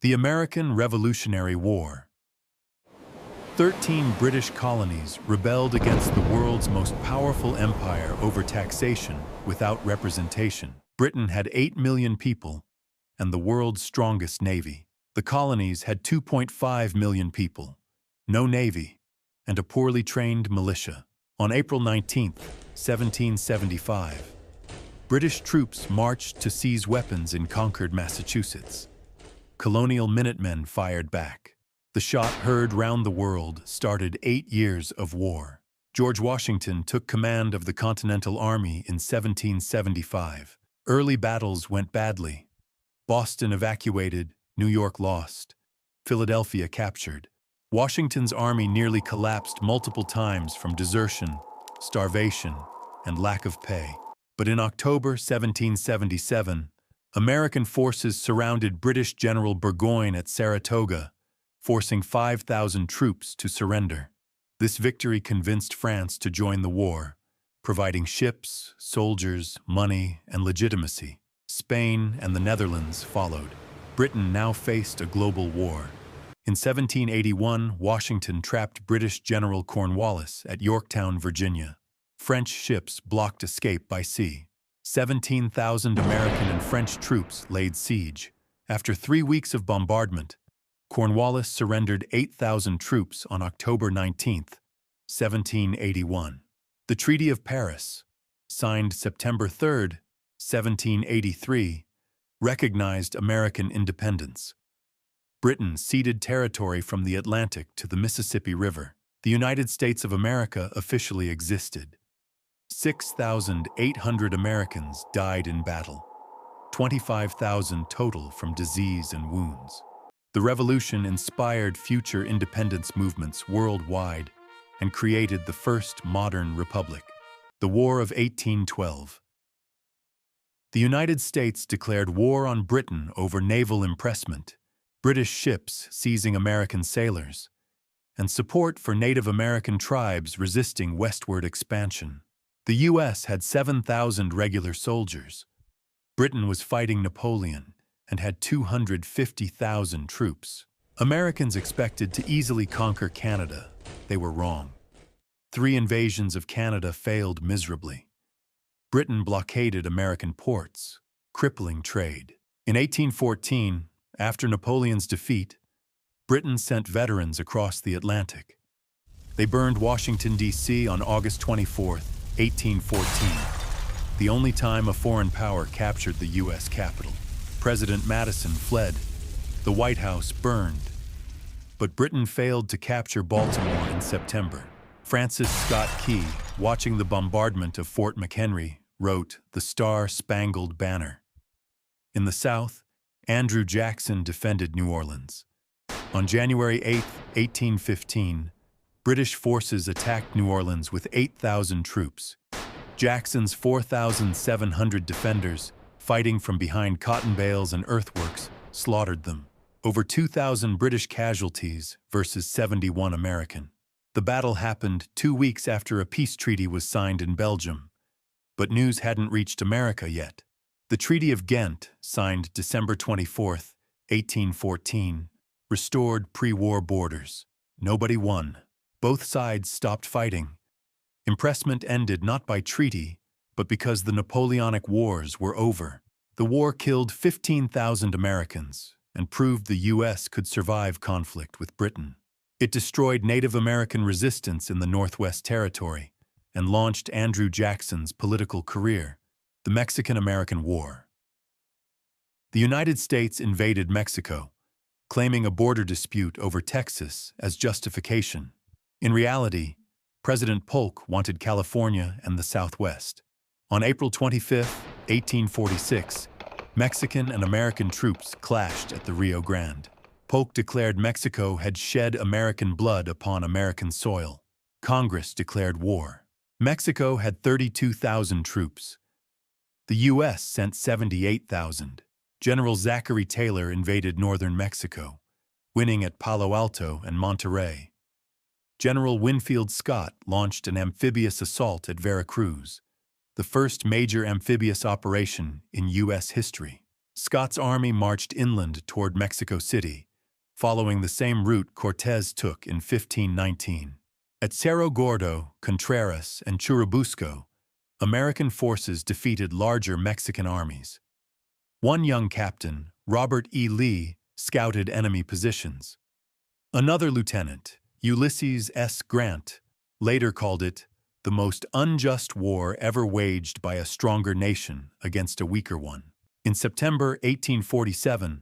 The American Revolutionary War. 13 British colonies rebelled against the world's most powerful empire over taxation without representation. Britain had 8 million people and the world's strongest navy. The colonies had 2.5 million people, no navy, and a poorly trained militia. On April 19, 1775, British troops marched to seize weapons in Concord, Massachusetts. Colonial Minutemen fired back. The shot heard round the world started 8 years of war. George Washington took command of the Continental Army in 1775. Early battles went badly. Boston evacuated, New York lost, Philadelphia captured. Washington's army nearly collapsed multiple times from desertion, starvation, and lack of pay. But in October 1777, American forces surrounded British General Burgoyne at Saratoga, forcing 5,000 troops to surrender. This victory convinced France to join the war, providing ships, soldiers, money, and legitimacy. Spain and the Netherlands followed. Britain now faced a global war. In 1781, Washington trapped British General Cornwallis at Yorktown, Virginia. French ships blocked escape by sea. 17,000 American and French troops laid siege. After 3 weeks of bombardment, Cornwallis surrendered 8,000 troops on October 19, 1781. The Treaty of Paris, signed September 3, 1783, recognized American independence. Britain ceded territory from the Atlantic to the Mississippi River. The United States of America officially existed. 6,800 Americans died in battle, 25,000 total from disease and wounds. The revolution inspired future independence movements worldwide and created the first modern republic. The War of 1812. The United States declared war on Britain over naval impressment, British ships seizing American sailors, and support for Native American tribes resisting westward expansion. The U.S. had 7,000 regular soldiers. Britain was fighting Napoleon and had 250,000 troops. Americans expected to easily conquer Canada. They were wrong. 3 invasions of Canada failed miserably. Britain blockaded American ports, crippling trade. In 1814, after Napoleon's defeat, Britain sent veterans across the Atlantic. They burned Washington, D.C. on August 24, 1814, the only time a foreign power captured the U.S. Capitol. President Madison fled. The White House burned. But Britain failed to capture Baltimore in September. Francis Scott Key, watching the bombardment of Fort McHenry, wrote The Star-Spangled Banner. In the South, Andrew Jackson defended New Orleans. On January 8, 1815, British forces attacked New Orleans with 8,000 troops. Jackson's 4,700 defenders, fighting from behind cotton bales and earthworks, slaughtered them. Over 2,000 British casualties versus 71 American. The battle happened 2 weeks after a peace treaty was signed in Belgium, but news hadn't reached America yet. The Treaty of Ghent, signed December 24, 1814, restored pre-war borders. Nobody won. Both sides stopped fighting. Impressment ended not by treaty, but because the Napoleonic Wars were over. The war killed 15,000 Americans and proved the U.S. could survive conflict with Britain. It destroyed Native American resistance in the Northwest Territory and launched Andrew Jackson's political career, the Mexican-American War. The United States invaded Mexico, claiming a border dispute over Texas as justification. In reality, President Polk wanted California and the Southwest. On April 25, 1846, Mexican and American troops clashed at the Rio Grande. Polk declared Mexico had shed American blood upon American soil. Congress declared war. Mexico had 32,000 troops. The U.S. sent 78,000. General Zachary Taylor invaded northern Mexico, winning at Palo Alto and Monterrey. General Winfield Scott launched an amphibious assault at Veracruz, the first major amphibious operation in U.S. history. Scott's army marched inland toward Mexico City, following the same route Cortés took in 1519. At Cerro Gordo, Contreras, and Churubusco, American forces defeated larger Mexican armies. One young captain, Robert E. Lee, scouted enemy positions. Another lieutenant, Ulysses S. Grant, later called it the most unjust war ever waged by a stronger nation against a weaker one. In September 1847,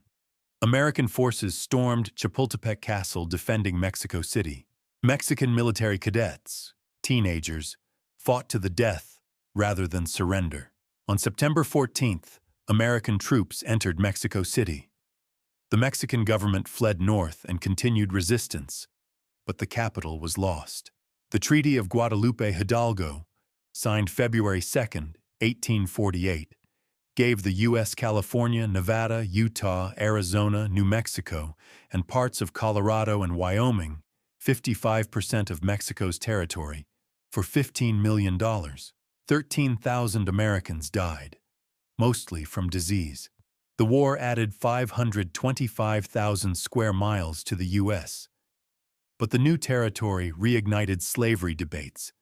American forces stormed Chapultepec Castle defending Mexico City. Mexican military cadets, teenagers, fought to the death rather than surrender. On September 14th, American troops entered Mexico City. The Mexican government fled north and continued resistance, but the capital was lost. The Treaty of Guadalupe Hidalgo, signed February 2, 1848, gave the U.S. California, Nevada, Utah, Arizona, New Mexico, and parts of Colorado and Wyoming 55% of Mexico's territory for $15 million. 13,000 Americans died, mostly from disease. The war added 525,000 square miles to the U.S., but the new territory reignited slavery debates,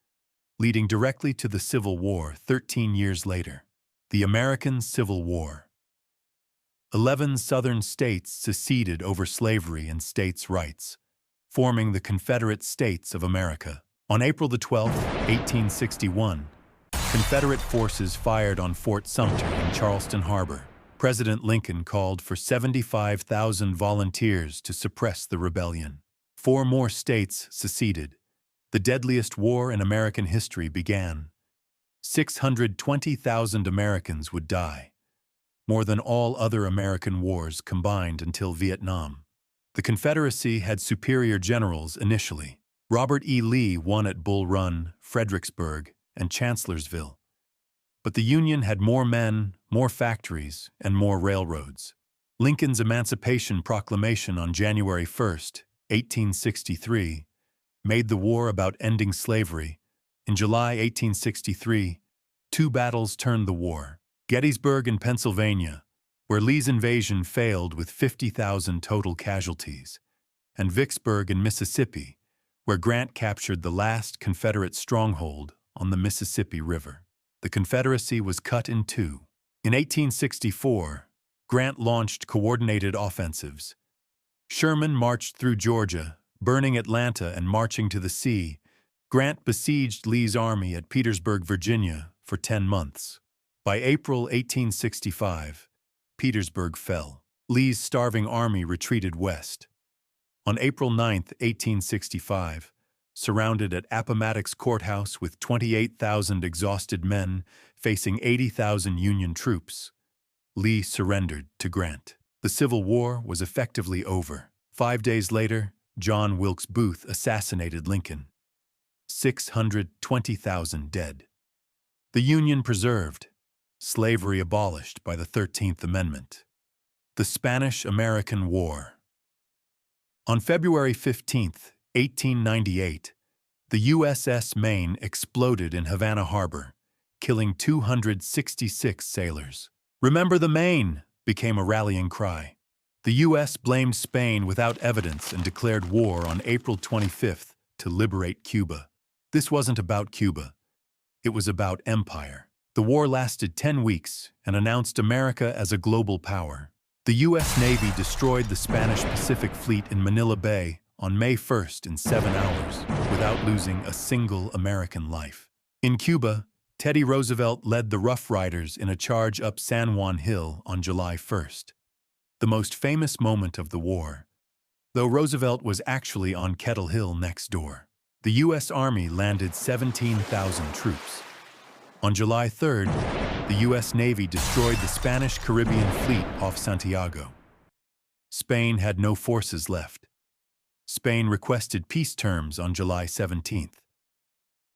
leading directly to the Civil War 13 years later. The American Civil War. 11 Southern states seceded over slavery and states' rights, forming the Confederate States of America. On April 12, 1861, Confederate forces fired on Fort Sumter in Charleston Harbor. President Lincoln called for 75,000 volunteers to suppress the rebellion. 4 more states seceded. The deadliest war in American history began. 620,000 Americans would die, more than all other American wars combined until Vietnam. The Confederacy had superior generals initially. Robert E. Lee won at Bull Run, Fredericksburg, and Chancellorsville. But the Union had more men, more factories, and more railroads. Lincoln's Emancipation Proclamation on January 1, 1863, made the war about ending slavery. In July 1863, 2 battles turned the war. Gettysburg in Pennsylvania, where Lee's invasion failed with 50,000 total casualties, and Vicksburg in Mississippi, where Grant captured the last Confederate stronghold on the Mississippi River. The Confederacy was cut in 2. In 1864, Grant launched coordinated offensives. Sherman marched through Georgia, burning Atlanta and marching to the sea. Grant besieged Lee's army at Petersburg, Virginia, for 10 months. By April 1865, Petersburg fell. Lee's starving army retreated west. On April 9, 1865, surrounded at Appomattox Courthouse with 28,000 exhausted men facing 80,000 Union troops, Lee surrendered to Grant. The Civil War was effectively over. 5 days later, John Wilkes Booth assassinated Lincoln. 620,000 dead. The Union preserved, slavery abolished by the 13th Amendment. The Spanish-American War. On February 15, 1898, the USS Maine exploded in Havana Harbor, killing 266 sailors. "Remember the Maine!" became a rallying cry. The U.S. blamed Spain without evidence and declared war on April 25 to liberate Cuba. This wasn't about Cuba. It was about empire. The war lasted 10 weeks and announced America as a global power. The U.S. Navy destroyed the Spanish Pacific Fleet in Manila Bay on May 1st in 7 hours, without losing a single American life. In Cuba, Teddy Roosevelt led the Rough Riders in a charge up San Juan Hill on July 1st. The most famous moment of the war, though Roosevelt was actually on Kettle Hill next door. The U.S. Army landed 17,000 troops. On July 3rd, the U.S. Navy destroyed the Spanish Caribbean fleet off Santiago. Spain had no forces left. Spain requested peace terms on July 17th.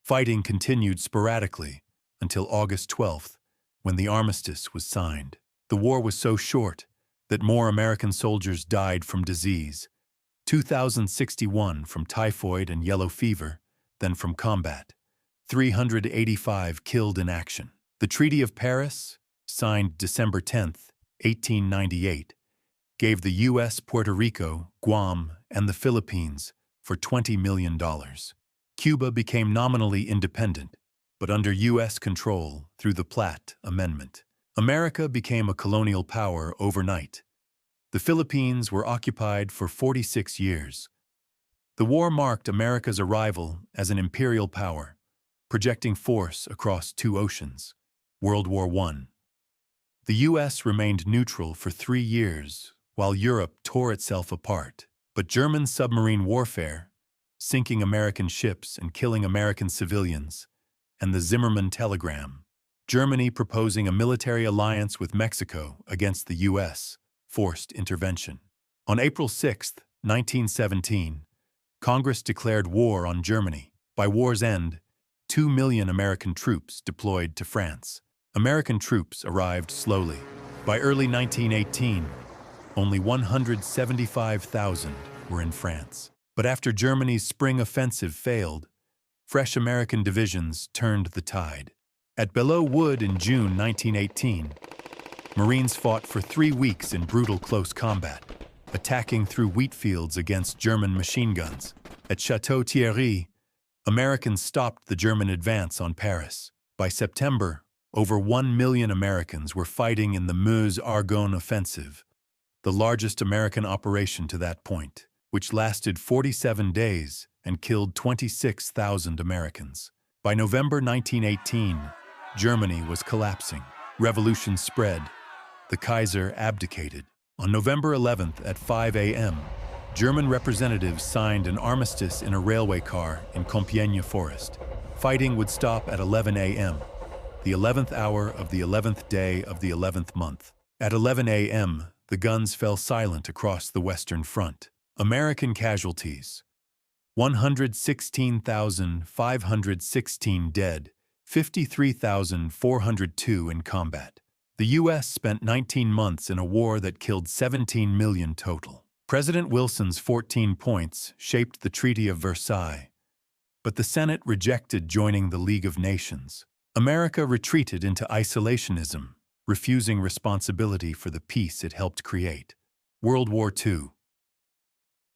Fighting continued sporadically until August 12th, when the armistice was signed. The war was so short that more American soldiers died from disease, 2,061 from typhoid and yellow fever, than from combat. 385 killed in action. The Treaty of Paris, signed December 10, 1898, gave the U.S. Puerto Rico, Guam, and the Philippines for $20 million. Cuba became nominally independent, but under U.S. control through the Platt Amendment. America became a colonial power overnight. The Philippines were occupied for 46 years. The war marked America's arrival as an imperial power, projecting force across two oceans. World War I. The U.S. remained neutral for 3 years, while Europe tore itself apart. But German submarine warfare, sinking American ships and killing American civilians, and the Zimmermann telegram, Germany proposing a military alliance with Mexico against the U.S., forced intervention. On April 6, 1917, Congress declared war on Germany. By war's end, 2 million American troops deployed to France. American troops arrived slowly. By early 1918, only 175,000 were in France. But after Germany's spring offensive failed, fresh American divisions turned the tide. At Belleau Wood in June 1918, Marines fought for 3 weeks in brutal close combat, attacking through wheat fields against German machine guns. At Château Thierry, Americans stopped the German advance on Paris. By September, over 1 million Americans were fighting in the Meuse-Argonne offensive, the largest American operation to that point, which lasted 47 days and killed 26,000 Americans. By November 1918, Germany was collapsing. Revolution spread. The Kaiser abdicated. On November 11th at 5 a.m., German representatives signed an armistice in a railway car in Compiègne Forest. Fighting would stop at 11 a.m., the 11th hour of the 11th day of the 11th month. At 11 a.m., the guns fell silent across the Western Front. American casualties: 116,516 dead, 53,402 in combat. The U.S. spent 19 months in a war that killed 17 million total. President Wilson's 14 points shaped the Treaty of Versailles, but the Senate rejected joining the League of Nations. America retreated into isolationism, refusing responsibility for the peace it helped create. World War II.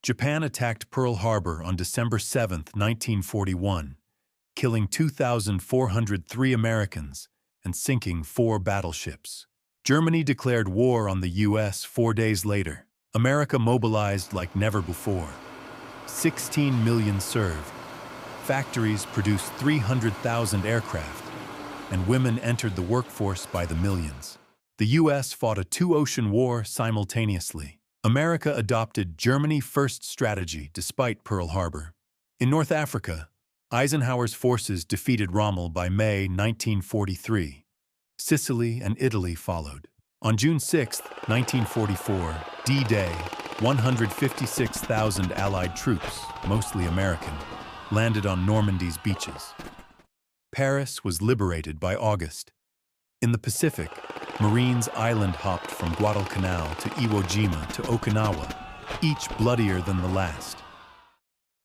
Japan attacked Pearl Harbor on December 7, 1941, killing 2,403 Americans and sinking 4 battleships. Germany declared war on the U.S. 4 days later. America mobilized like never before. 16 million served. Factories produced 300,000 aircraft, and women entered the workforce by the millions. The U.S. fought a 2-ocean war simultaneously. America adopted Germany First strategy despite Pearl Harbor. In North Africa, Eisenhower's forces defeated Rommel by May 1943. Sicily and Italy followed. On June 6, 1944, D-Day, 156,000 Allied troops, mostly American, landed on Normandy's beaches. Paris was liberated by August. In the Pacific, Marines island-hopped from Guadalcanal to Iwo Jima to Okinawa, each bloodier than the last.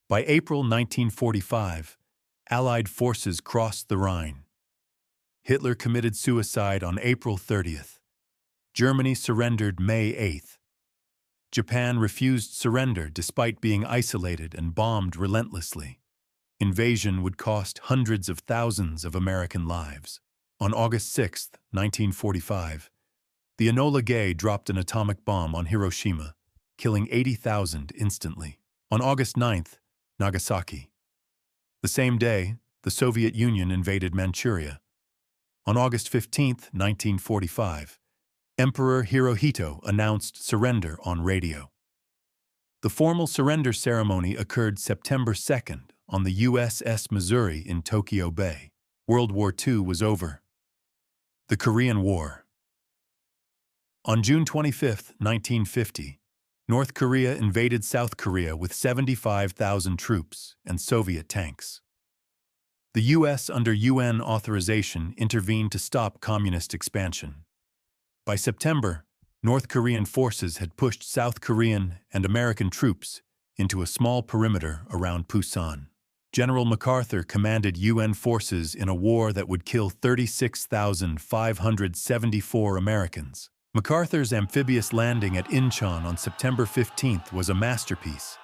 By April 1945, Allied forces crossed the Rhine. Hitler committed suicide on April 30th. Germany surrendered May 8th. Japan refused surrender despite being isolated and bombed relentlessly. Invasion would cost hundreds of thousands of American lives. On August 6, 1945, the Enola Gay dropped an atomic bomb on Hiroshima, killing 80,000 instantly. On August 9th, Nagasaki. The same day, the Soviet Union invaded Manchuria. On August 15, 1945, Emperor Hirohito announced surrender on radio. The formal surrender ceremony occurred September 2nd on the USS Missouri in Tokyo Bay. World War II was over. The Korean War. On June 25, 1950, North Korea invaded South Korea with 75,000 troops and Soviet tanks. The U.S., under UN authorization, intervened to stop communist expansion. By September, North Korean forces had pushed South Korean and American troops into a small perimeter around Pusan. General MacArthur commanded UN forces in a war that would kill 36,574 Americans. MacArthur's amphibious landing at Incheon on September 15th was a masterpiece,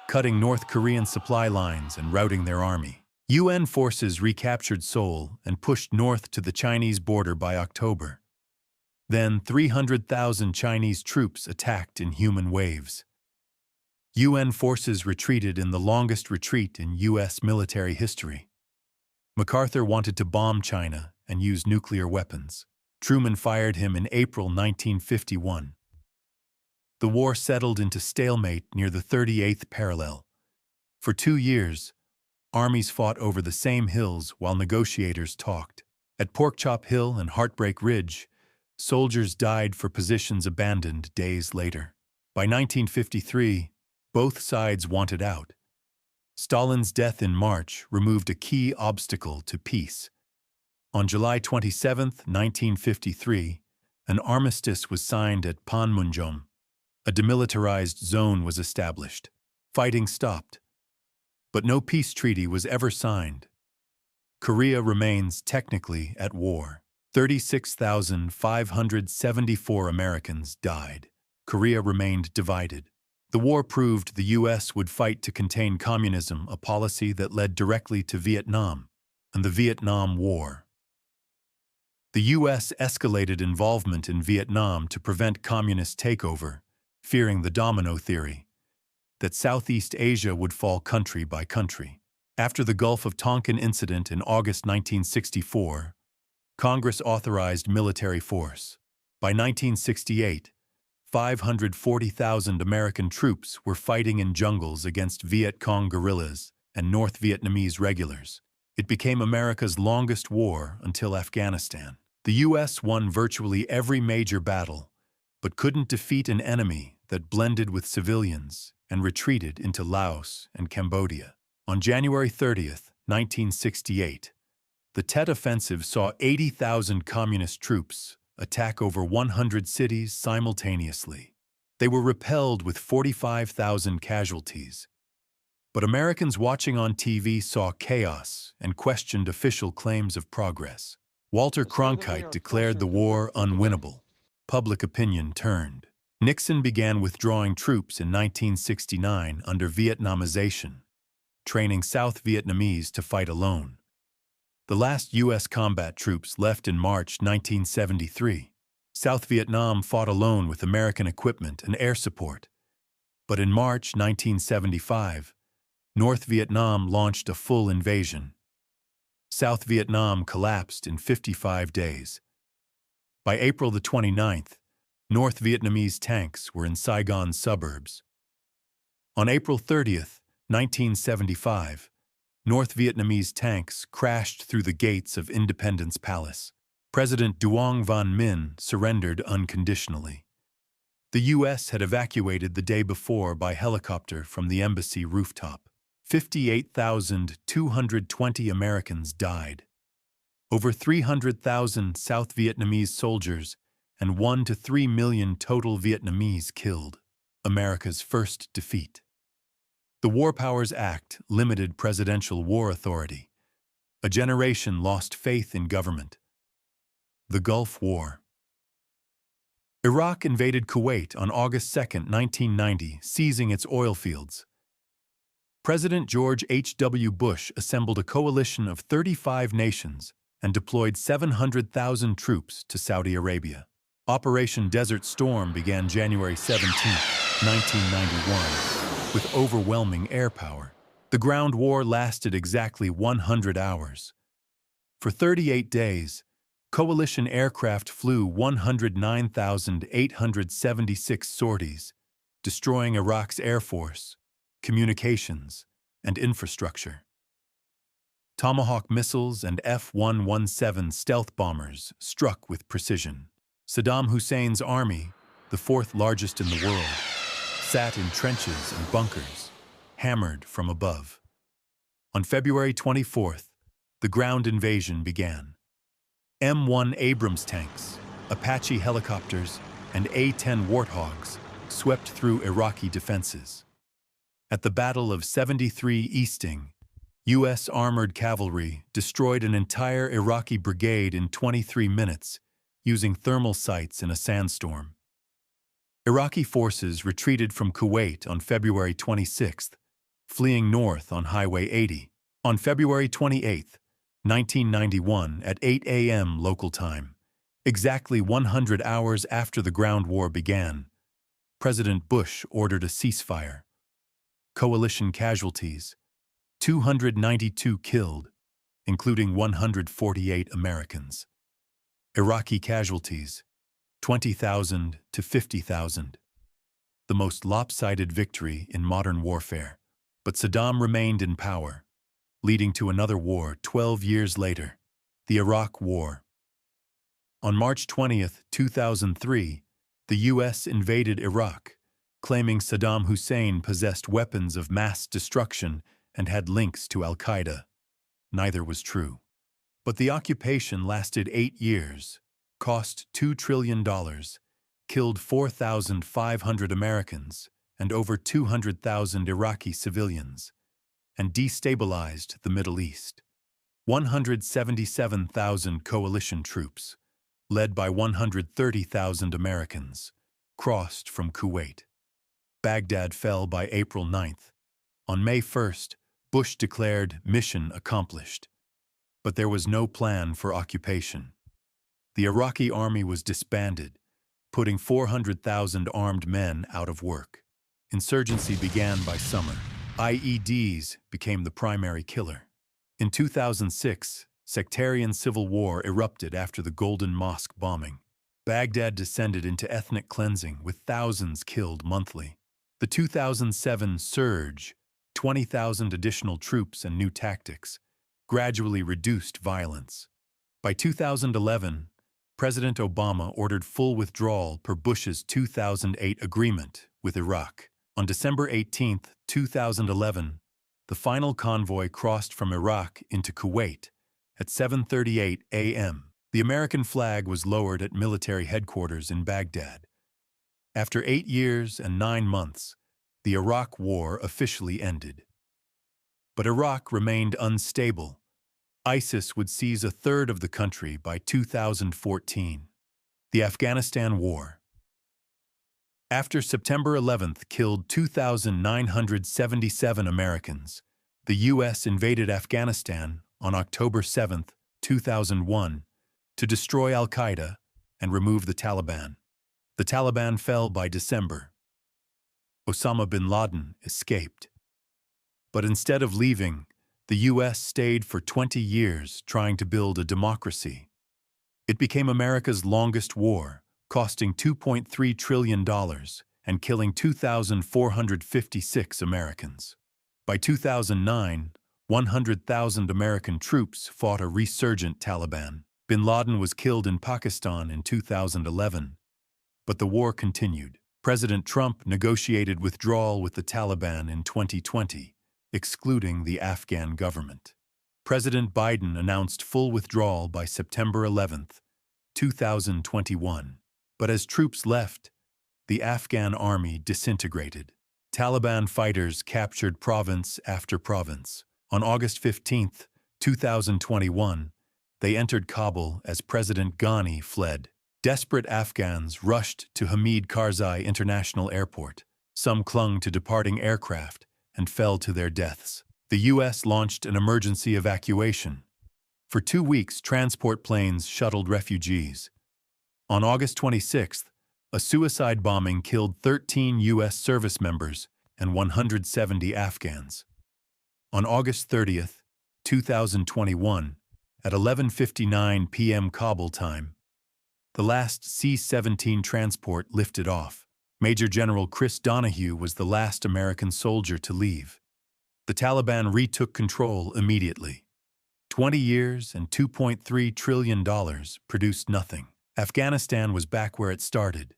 cutting North Korean supply lines and routing their army. UN forces recaptured Seoul and pushed north to the Chinese border by October. Then 300,000 Chinese troops attacked in human waves. UN forces retreated in the longest retreat in U.S. military history. MacArthur wanted to bomb China and use nuclear weapons. Truman fired him in April 1951. The war settled into stalemate near the 38th parallel. For 2 years, armies fought over the same hills while negotiators talked. At Porkchop Hill and Heartbreak Ridge, soldiers died for positions abandoned days later. By 1953, both sides wanted out. Stalin's death in March removed a key obstacle to peace. On July 27, 1953, an armistice was signed at Panmunjom. A demilitarized zone was established. Fighting stopped. But no peace treaty was ever signed. Korea remains technically at war. 36,574 Americans died. Korea remained divided. The war proved the U.S. would fight to contain communism, a policy that led directly to Vietnam and the Vietnam War. The U.S. escalated involvement in Vietnam to prevent communist takeover, fearing the domino theory, that Southeast Asia would fall country by country. After the Gulf of Tonkin incident in August 1964, Congress authorized military force. By 1968, 540,000 American troops were fighting in jungles against Viet Cong guerrillas and North Vietnamese regulars. It became America's longest war until Afghanistan. The U.S. won virtually every major battle, but couldn't defeat an enemy that blended with civilians and retreated into Laos and Cambodia. On January 30, 1968, the Tet Offensive saw 80,000 communist troops attack over 100 cities simultaneously. They were repelled with 45,000 casualties. But Americans watching on TV saw chaos and questioned official claims of progress. Walter Cronkite declared the war unwinnable. Public opinion turned. Nixon began withdrawing troops in 1969 under Vietnamization, training South Vietnamese to fight alone. The last U.S. combat troops left in March 1973. South Vietnam fought alone with American equipment and air support. But in March 1975, North Vietnam launched a full invasion. South Vietnam collapsed in 55 days. By April the 29th, North Vietnamese tanks were in Saigon's suburbs. On April 30th, 1975, North Vietnamese tanks crashed through the gates of Independence Palace. President Duong Van Minh surrendered unconditionally. The U.S. had evacuated the day before by helicopter from the embassy rooftop. 58,220 Americans died. Over 300,000 South Vietnamese soldiers and 1 to 3 million total Vietnamese killed. America's first defeat. The War Powers Act limited presidential war authority. A generation lost faith in government. The Gulf War. Iraq invaded Kuwait on August 2, 1990, seizing its oil fields. President George H.W. Bush assembled a coalition of 35 nations and deployed 700,000 troops to Saudi Arabia. Operation Desert Storm began January 17, 1991. With overwhelming air power. The ground war lasted exactly 100 hours. For 38 days, coalition aircraft flew 109,876 sorties, destroying Iraq's air force, communications, and infrastructure. Tomahawk missiles and F-117 stealth bombers struck with precision. Saddam Hussein's army, the fourth largest in the world, sat in trenches and bunkers, hammered from above. On February 24th, the ground invasion began. M1 Abrams tanks, Apache helicopters, and A-10 Warthogs swept through Iraqi defenses. At the Battle of 73 Easting, U.S. armored cavalry destroyed an entire Iraqi brigade in 23 minutes using thermal sights in a sandstorm. Iraqi forces retreated from Kuwait on February 26, fleeing north on Highway 80. On February 28, 1991, at 8 a.m. local time, exactly 100 hours after the ground war began, President Bush ordered a ceasefire. Coalition casualties: 292 killed, including 148 Americans. Iraqi casualties: 20,000 to 50,000. The most lopsided victory in modern warfare. But Saddam remained in power, leading to another war 12 years later, the Iraq War. On March 20, 2003, the U.S. invaded Iraq, claiming Saddam Hussein possessed weapons of mass destruction and had links to al-Qaeda. Neither was true. But the occupation lasted 8 years, cost $2 trillion, killed 4,500 Americans and over 200,000 Iraqi civilians, and destabilized the Middle East. 177,000 coalition troops, led by 130,000 Americans, crossed from Kuwait. Baghdad fell by April 9th. On May 1st, Bush declared mission accomplished. But there was no plan for occupation. The Iraqi army was disbanded, putting 400,000 armed men out of work. Insurgency began by summer. IEDs became the primary killer. In 2006, sectarian civil war erupted after the Golden Mosque bombing. Baghdad descended into ethnic cleansing with thousands killed monthly. The 2007 surge, 20,000 additional troops and new tactics, gradually reduced violence. By 2011, President Obama ordered full withdrawal per Bush's 2008 agreement with Iraq. On December 18, 2011, the final convoy crossed from Iraq into Kuwait at 7:38 a.m. The American flag was lowered at military headquarters in Baghdad. After 8 years and 9 months, the Iraq War officially ended. But Iraq remained unstable. ISIS would seize a third of the country by 2014. The Afghanistan War. After September 11th killed 2,977 Americans, the U.S. invaded Afghanistan on October 7, 2001, to destroy al-Qaeda and remove the Taliban. The Taliban fell by December. Osama bin Laden escaped. But instead of leaving, the U.S. stayed for 20 years trying to build a democracy. It became America's longest war, costing $2.3 trillion and killing 2,456 Americans. By 2009, 100,000 American troops fought a resurgent Taliban. Bin Laden was killed in Pakistan in 2011, but the war continued. President Trump negotiated withdrawal with the Taliban in 2020, excluding the Afghan government. President Biden announced full withdrawal by September 11, 2021. But as troops left, the Afghan army disintegrated. Taliban fighters captured province after province. On August 15, 2021, they entered Kabul as President Ghani fled. Desperate Afghans rushed to Hamid Karzai International Airport. Some clung to departing aircraft and fell to their deaths. The U.S. launched an emergency evacuation. For 2 weeks, transport planes shuttled refugees. On August 26th, a suicide bombing killed 13 U.S. service members and 170 Afghans. On August 30th, 2021, at 11:59 p.m. Kabul time, the last C-17 transport lifted off. Major General Chris Donahue was the last American soldier to leave. The Taliban retook control immediately. 20 years and $2.3 trillion produced nothing. Afghanistan was back where it started.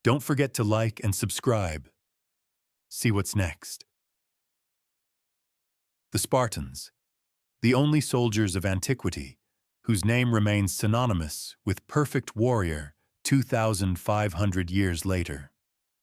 Don't forget to like and subscribe. See what's next. The Spartans, the only soldiers of antiquity, whose name remains synonymous with perfect warrior 2,500 years later.